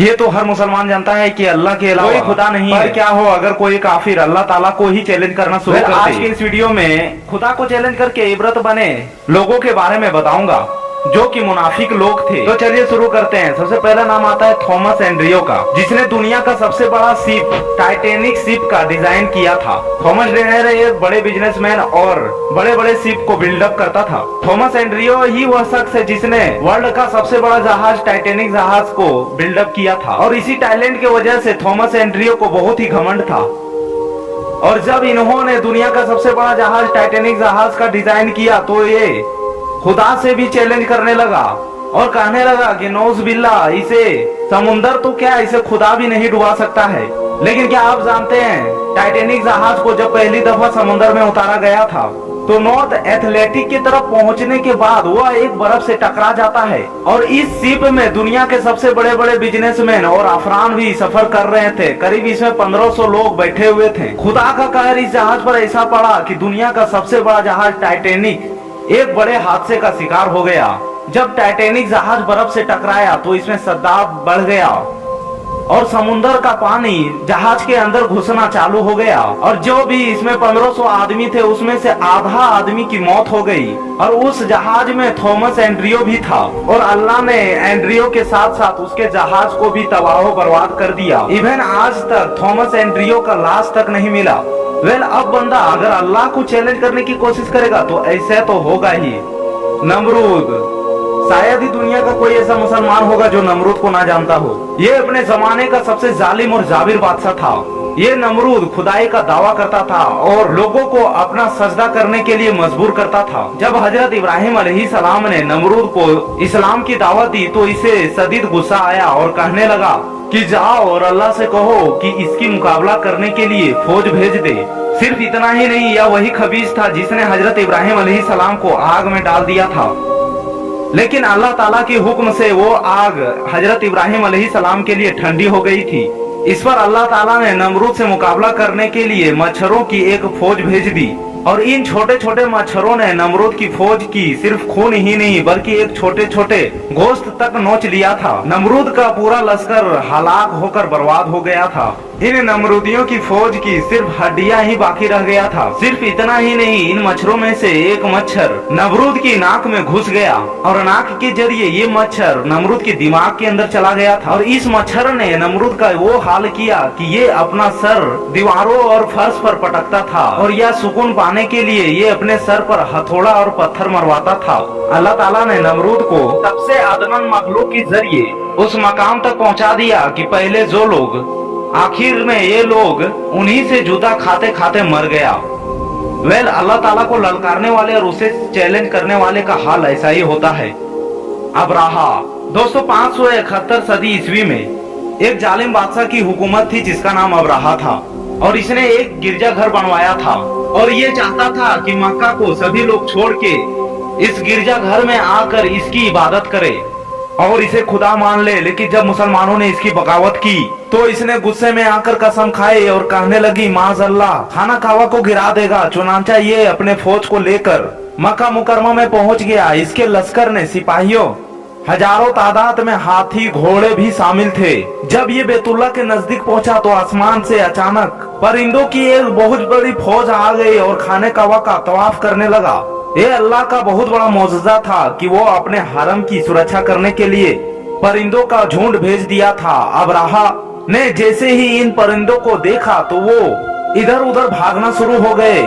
ये तो हर मुसलमान जानता है कि अल्लाह के अलावा कोई खुदा नहीं है। क्या हो अगर कोई काफिर अल्लाह ताला को ही चैलेंज करना शुरू कर दे। आज के इस वीडियो में खुदा को चैलेंज करके इबरत बने लोगों के बारे में बताऊंगा जो कि मुनाफिक लोग थे। तो चलिए शुरू करते हैं। सबसे पहला नाम आता है थॉमस एंड्रियो का, जिसने दुनिया का सबसे बड़ा शिप टाइटैनिक शिप का डिजाइन किया था। थॉमस एंड्रियो एक बड़े बिजनेसमैन और बड़े बड़े शिप को बिल्डअप करता था। थॉमस एंड्रियो ही वह शख्स है जिसने वर्ल्ड का सबसे बड़ा जहाज टाइटैनिक जहाज को बिल्डअप किया था, और इसी टैलेंट की वजह से थॉमस एंड्रियो को बहुत ही घमंड था। और जब इन्होंने दुनिया का सबसे बड़ा जहाज टाइटैनिक जहाज का डिजाइन किया तो ये खुदा से भी चैलेंज करने लगा और कहने लगा कि नौज बिल्ला, इसे समुंदर तो क्या इसे खुदा भी नहीं डुबा सकता है। लेकिन क्या आप जानते हैं टाइटैनिक जहाज को जब पहली दफा समुंदर में उतारा गया था तो नॉर्थ एथलेटिक की तरफ पहुंचने के बाद वह एक बर्फ से टकरा जाता है, और इस शिप में दुनिया के सबसे बड़े बड़े बिजनेसमैन और अफरान भी सफर कर रहे थे। करीब इसमें 1500 लोग बैठे हुए थे। खुदा का कहर इस जहाज पर ऐसा पड़ा कि दुनिया का सबसे बड़ा जहाज टाइटैनिक एक बड़े हादसे का शिकार हो गया। जब टाइटैनिक जहाज बर्फ से टकराया तो इसमें सद्दाब बढ़ गया और समुद्र का पानी जहाज के अंदर घुसना चालू हो गया, और जो भी इसमें 1500 आदमी थे उसमें से आधा आदमी की मौत हो गई। और उस जहाज में थॉमस एंड्रियो भी था, और अल्लाह ने एंड्रियो के साथ साथ उसके जहाज को भी तबाह बर्बाद कर दिया। इवन आज तक थॉमस एंड्रियो का लाश तक नहीं मिला। अब बंदा अगर अल्लाह को चैलेंज करने की कोशिश करेगा तो ऐसे तो होगा ही। नमरूद, शायद ही दुनिया का कोई ऐसा मुसलमान होगा जो नमरूद को ना जानता हो। ये अपने जमाने का सबसे जालिम और जाबिर बादशाह था। ये नमरूद खुदाई का दावा करता था और लोगों को अपना सजदा करने के लिए मजबूर करता था। जब हजरत इब्राहिम अलैहिस्सलाम ने नमरूद को इस्लाम की दावत दी तो इसे शदीद गुस्सा आया और कहने लगा कि जाओ और अल्लाह से कहो कि इसकी मुकाबला करने के लिए फौज भेज दे। सिर्फ इतना ही नहीं, यह वही खबीज था जिसने हजरत इब्राहिम अलैहिस्सलाम को आग में डाल दिया था। लेकिन अल्लाह ताला के हुक्म से वो आग हजरत इब्राहिम अलैहिस्सलाम के लिए ठंडी हो गई थी। इस पर अल्लाह ताला ने नमरूद से मुकाबला करने के लिए मच्छरों की एक फौज भेज दी, और इन छोटे छोटे मच्छरों ने नमरूद की फौज की सिर्फ खून ही नहीं बल्कि एक छोटे छोटे गोश्त तक नोच लिया था। नमरूद का पूरा लश्कर हलाक होकर बर्बाद हो गया था। इन नमरूदियों की फौज की सिर्फ हड्डियां ही बाकी रह गया था। सिर्फ इतना ही नहीं, इन मच्छरों में से एक मच्छर नमरूद की नाक में घुस गया और नाक के जरिए ये मच्छर नमरूद के दिमाग के अंदर चला गया था, और इस मच्छर ने नमरूद का वो हाल किया कि ये अपना सर दीवारों और फर्श पर पटकता था, और यह सुकून पाने के लिए ये अपने सर पर हथौड़ा और पत्थर मरवाता था। अल्लाह ताला ने नमरूद को सबसे अदनन मखलूक के जरिए उस मकाम तक पहुंचा दिया कि पहले जो लोग, आखिर में ये लोग उन्हीं से जूता खाते खाते मर गया। अल्लाह ताला को ललकारने वाले और उसे चैलेंज करने वाले का हाल ऐसा ही होता है। अब्राहा, दोस्तों 571 सदी ईस्वी में एक जालिम बादशाह की हुकूमत थी जिसका नाम अब्राहा था, और इसने एक गिरजाघर बनवाया था, और ये चाहता था कि मक्का को सभी लोग छोड़ के इस गिरजाघर में आकर इसकी इबादत करे और इसे खुदा मान ले। लेकिन जब मुसलमानों ने इसकी बगावत की तो इसने गुस्से में आकर कसम खाई और कहने लगी माज़अल्लाह, खाना कावा को गिरा देगा। चुनांचा ये अपने फौज को लेकर मक्का मुकरमा में पहुंच गया। इसके लश्कर ने सिपाहियों हजारों तादाद में हाथी घोड़े भी शामिल थे। जब ये बैतुल्ला के नजदीक पहुंचा तो आसमान से अचानक परिंदों की एक बहुत बड़ी फौज आ गई और खाने कावा का तवाफ करने लगा। ये अल्लाह का बहुत बड़ा मौजज़ा था कि वो अपने हरम की सुरक्षा करने के लिए परिंदों का झुंड भेज दिया था। अब्राहा ने जैसे ही इन परिंदों को देखा तो वो इधर उधर भागना शुरू हो गए।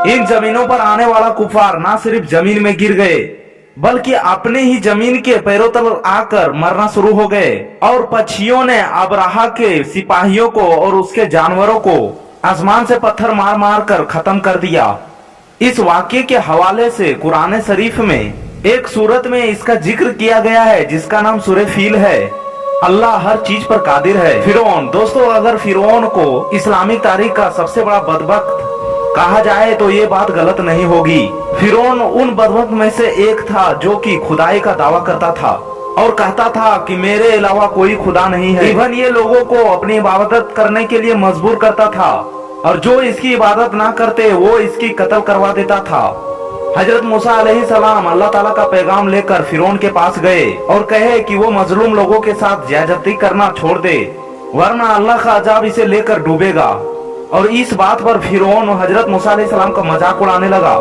इन जमीनों पर आने वाला कुफार ना सिर्फ जमीन में गिर गए बल्कि अपने ही जमीन के पैरों तल आकर मरना शुरू हो गए, और पक्षियों ने अब्राहा के सिपाहियों को और उसके जानवरों को आसमान से पत्थर मार मार कर खत्म कर दिया। इस वाक्य के हवाले से कुरान शरीफ में एक सूरत में इसका जिक्र किया गया है जिसका नाम सूरह फील है। अल्लाह हर चीज पर कादिर है। फिरौन, दोस्तों अगर फिरौन को इस्लामिक तारीख का सबसे बड़ा बदबख्त कहा जाए तो ये बात गलत नहीं होगी। फिरौन उन बदबख्त में से एक था जो कि खुदाई का दावा करता था और कहता था कि मेरे अलावा कोई खुदा नहीं है। इवन ये लोगों को अपनी इबादत करने के लिए मजबूर करता था, और जो इसकी इबादत ना करते वो इसकी कत्ल करवा देता था। हजरत मूसा अलैहिस्सलाम अल्लाह ताला का पैगाम लेकर फिरौन के पास गए और कहे कि वो मजलूम लोगों के साथ ज्यादती करना छोड़ दे, वरना अल्लाह का अजाब इसे लेकर डूबेगा। और इस बात पर फिरौन हजरत मूसा अलैहिस्सलाम का मजाक उड़ाने लगा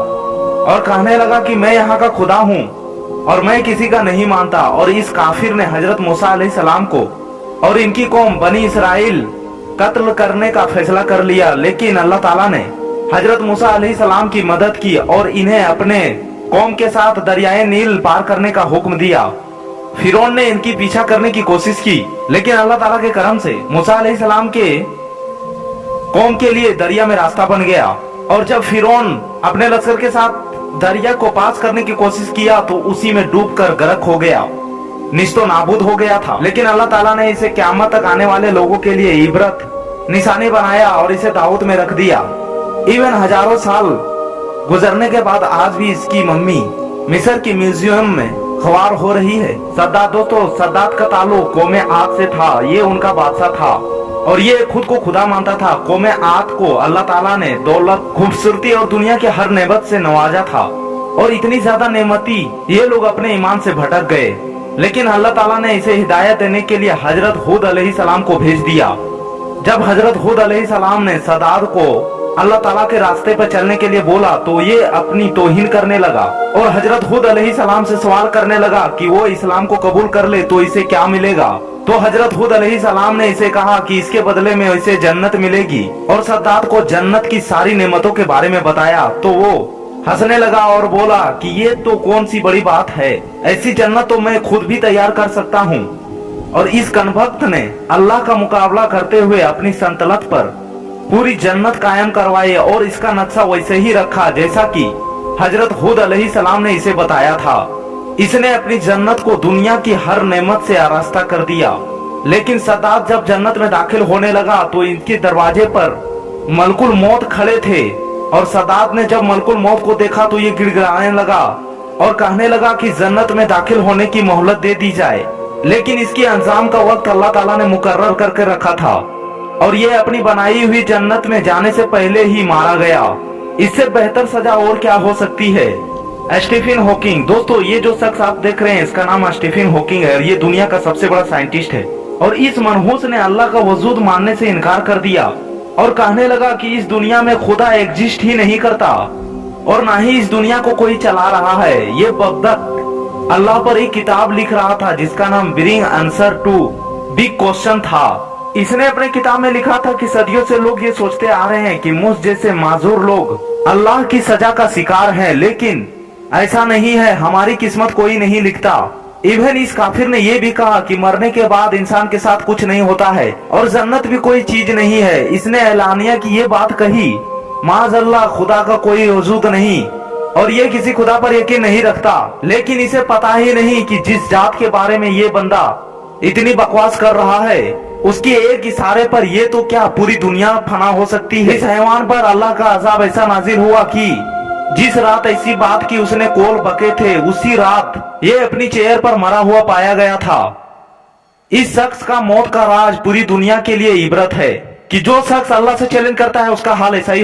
और कहने लगा कि मैं यहाँ का खुदा हूँ और मैं किसी का नहीं मानता। और इस काफिर ने हजरत मूसा अलैहिस्सलाम को और इनकी कौम बनी इसराइल कत्ल करने का फैसला कर लिया। लेकिन अल्लाह ताला ने हजरत मूसा अलैहिस्सलाम की मदद की और इन्हें अपने कौम के साथ दरियाए नील पार करने का हुक्म दिया। फिरौन ने इनकी पीछा करने की कोशिश की, लेकिन अल्लाह ताला के करम से मूसा अलैहिस्सलाम के कौम के लिए दरिया में रास्ता बन गया। और जब फिरौन अपने लश्कर के साथ दरिया को पास करने की कोशिश किया तो उसी में डूबकर गर्क हो गया, निस्तो नाबूद हो गया था। लेकिन अल्लाह ताला ने इसे क़यामत तक आने वाले लोगों के लिए इबरत निशानी बनाया और इसे ताबूत में रख दिया। इवन हजारों साल गुजरने के बाद आज भी इसकी मम्मी मिस्र की म्यूजियम में ख्वार हो रही है। सद्दात दोस्तों, सद्दात का ताल्लुक कौमे आद से था। ये उनका बादशाह था और ये खुद को खुदा मानता था। कौमे आद को अल्लाह ताला ने दौलत, खूबसूरती और दुनिया के हर नेमत से नवाजा था और इतनी ज्यादा नेमती ये लोग अपने ईमान से भटक गए। लेकिन अल्लाह ताला ने इसे हिदायत देने के लिए हजरत हूद अलैहिस्सलाम को भेज दिया। जब हजरत हूद अलैहिस्सलाम ने सद्दात को अल्लाह ताला के रास्ते पर चलने के लिए बोला तो ये अपनी तौहीन करने लगा और हजरत हूद अलैहिस्सलाम से सवाल करने लगा कि वो इस्लाम को कबूल कर ले तो इसे क्या मिलेगा। तो हजरत हूद अलैहिस्सलाम ने इसे कहा कि इसके बदले में इसे जन्नत मिलेगी और सद्दात को जन्नत की सारी नेमतों के बारे में बताया। तो वो हंसने लगा और बोला कि ये तो कौन सी बड़ी बात है, ऐसी जन्नत तो मैं खुद भी तैयार कर सकता हूँ। और इस कनभक्त ने अल्लाह का मुकाबला करते हुए अपनी सल्तनत पर पूरी जन्नत कायम करवाई और इसका नक्शा वैसे ही रखा जैसा कि हजरत हूद अलैहिस्सलाम ने इसे बताया था। इसने अपनी जन्नत को दुनिया की हर नेमत से आरास्ता कर दिया। लेकिन सद्दात जब जन्नत में दाखिल होने लगा तो इनके दरवाजे पर मलकुल मौत खड़े थे और सद्दात ने जब मलकुल मौत को देखा तो ये गिड़गिड़ाने लगा और कहने लगा कि जन्नत में दाखिल होने की मोहलत दे दी जाए। लेकिन इसके अंजाम का वक्त अल्लाह ताला ने मुकर्रर करके रखा था और ये अपनी बनाई हुई जन्नत में जाने से पहले ही मारा गया। इससे बेहतर सजा और क्या हो सकती है। स्टीफन हॉकिंग, दोस्तों ये जो शख्स आप देख रहे हैं इसका नाम स्टीफन हॉकिंग है और ये दुनिया का सबसे बड़ा साइंटिस्ट है। और इस मनहूस ने अल्लाह का वजूद मानने से इनकार कर दिया और कहने लगा कि इस दुनिया में खुदा एग्जिस्ट ही नहीं करता और ना ही इस दुनिया को कोई चला रहा है। ये बगदद अल्लाह पर एक किताब लिख रहा था जिसका नाम bring answer to big question था। इसने अपने किताब में लिखा था कि सदियों से लोग ये सोचते आ रहे हैं कि मुझ जैसे माजूर लोग अल्लाह की सजा का शिकार हैं, लेकिन ऐसा नहीं है, हमारी किस्मत कोई नहीं लिखता। इवन इस काफिर ने ये भी कहा कि मरने के बाद इंसान के साथ कुछ नहीं होता है और जन्नत भी कोई चीज नहीं है। इसने ऐलानिया की ये बात कही, माज़अल्लाह खुदा का कोई वजूद नहीं और ये किसी खुदा पर यकीन नहीं रखता। लेकिन इसे पता ही नहीं कि जिस जात के बारे में ये बंदा इतनी बकवास कर रहा है उसके एक इशारे पर ये तो क्या पूरी दुनिया फना हो सकती है। इस हैवान पर अल्लाह का अजाब ऐसा नाजिल हुआ कि जिस रात ऐसी बात की उसने कोल बके थे उसी रात ये अपनी चेयर पर मरा हुआ पाया गया था। इस शख्स का मौत का राज पूरी दुनिया के लिए इबरत है कि जो शख्स अल्लाह से चैलेंज करता है उसका हाल ऐसा ही